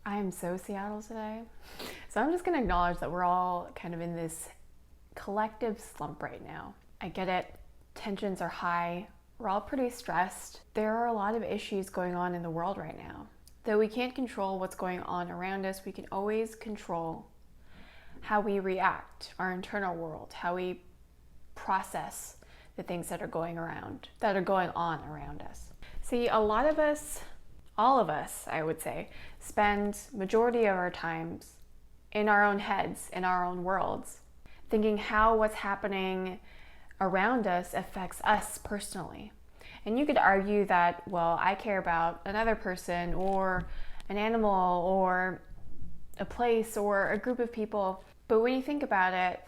I am so Seattle today. So I'm just going to acknowledge that we're all kind of in this collective slump right now. I get it. Tensions are high. We're all pretty stressed. There are a lot of issues going on in the world right now. Though we can't control what's going on around us, we can always control how we react, our internal world, how we process the things that are going on around us. See, a lot of us, all of us, I would say, spend majority of our times in our own heads, in our own worlds, thinking how what's happening around us affects us personally. And you could argue that, well, I care about another person or an animal or a place or a group of people. But when you think about it,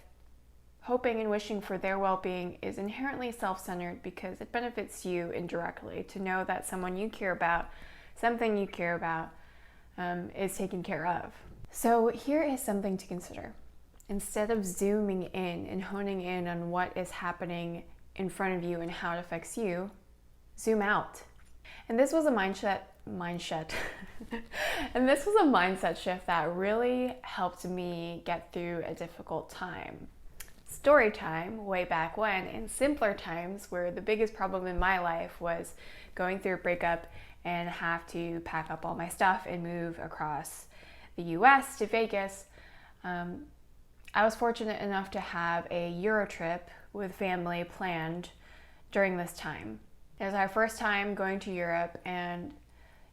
hoping and wishing for their well-being is inherently self-centered because it benefits you indirectly to know that someone you care about, something you care about, is taken care of. So here is something to consider. Instead of zooming in and honing in on what is happening in front of you and how it affects you, zoom out. And this was a mindset and this was a mindset shift that really helped me get through a difficult time. Story time, way back when, in simpler times where the biggest problem in my life was going through a breakup and have to pack up all my stuff and move across the US to Vegas. I was fortunate enough to have a Euro trip with family planned during this time. It was our first time going to Europe, and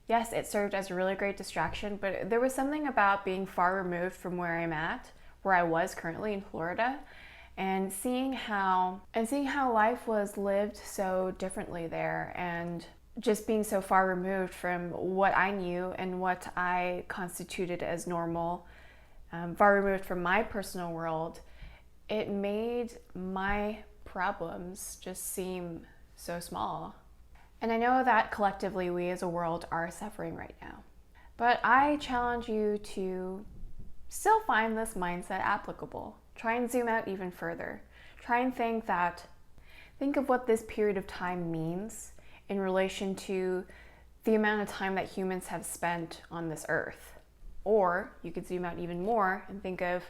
yes, it served as a really great distraction, but there was something about being far removed from where I'm at, where I was currently in Florida, and seeing how life was lived so differently there, and just being so far removed from what I knew and what I constituted as normal, far removed from my personal world, it made my problems just seem so small. And I know that collectively we as a world are suffering right now. But I challenge you to still find this mindset applicable. Try and zoom out even further. Try and think of what this period of time means in relation to the amount of time that humans have spent on this earth. Or you could zoom out even more and think of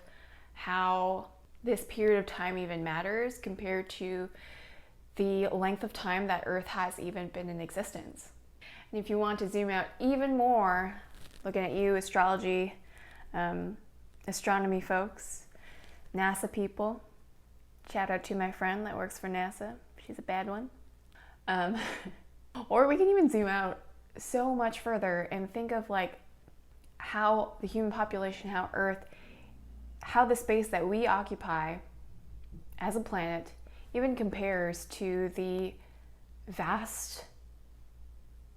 how this period of time even matters compared to the length of time that Earth has even been in existence. And if you want to zoom out even more, looking at you, astrology, astronomy folks, NASA people, shout out to my friend that works for NASA. She's a bad one. Or we can even zoom out so much further and think of like how the human population, how Earth, how the space that we occupy as a planet even compares to the vast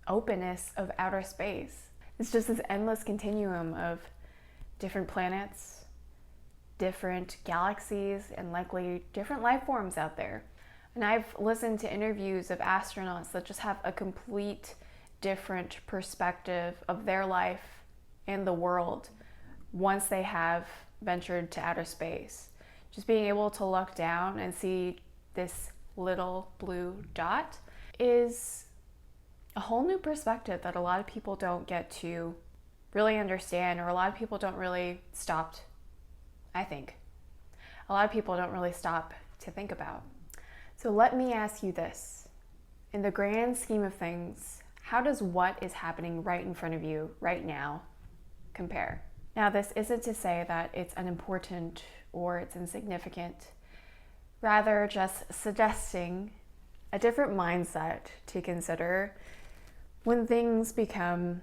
openness of outer space. It's just this endless continuum of different planets, different galaxies, and likely different life forms out there. And I've listened to interviews of astronauts that just have a complete different perspective of their life and the world once they have ventured to outer space. Just being able to look down and see this little blue dot is a whole new perspective that a lot of people don't get to really understand, or a lot of people don't really stop, I think. A lot of people don't really stop to think about. So let me ask you this. In the grand scheme of things, how does what is happening right in front of you right now compare? Now, this isn't to say that it's unimportant or it's insignificant. Rather, just suggesting a different mindset to consider when things become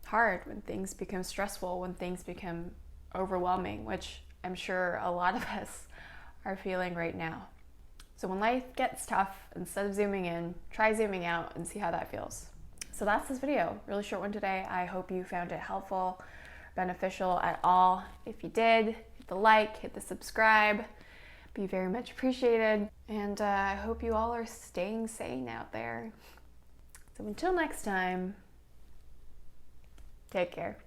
hard, when things become stressful, when things become overwhelming, which I'm sure a lot of us are feeling right now. So when life gets tough, instead of zooming in, try zooming out and see how that feels. So that's this video. Really short one today. I hope you found it helpful, beneficial at all. If you did, hit the like, hit the subscribe. Be very much appreciated. And I hope you all are staying sane out there. So until next time, take care.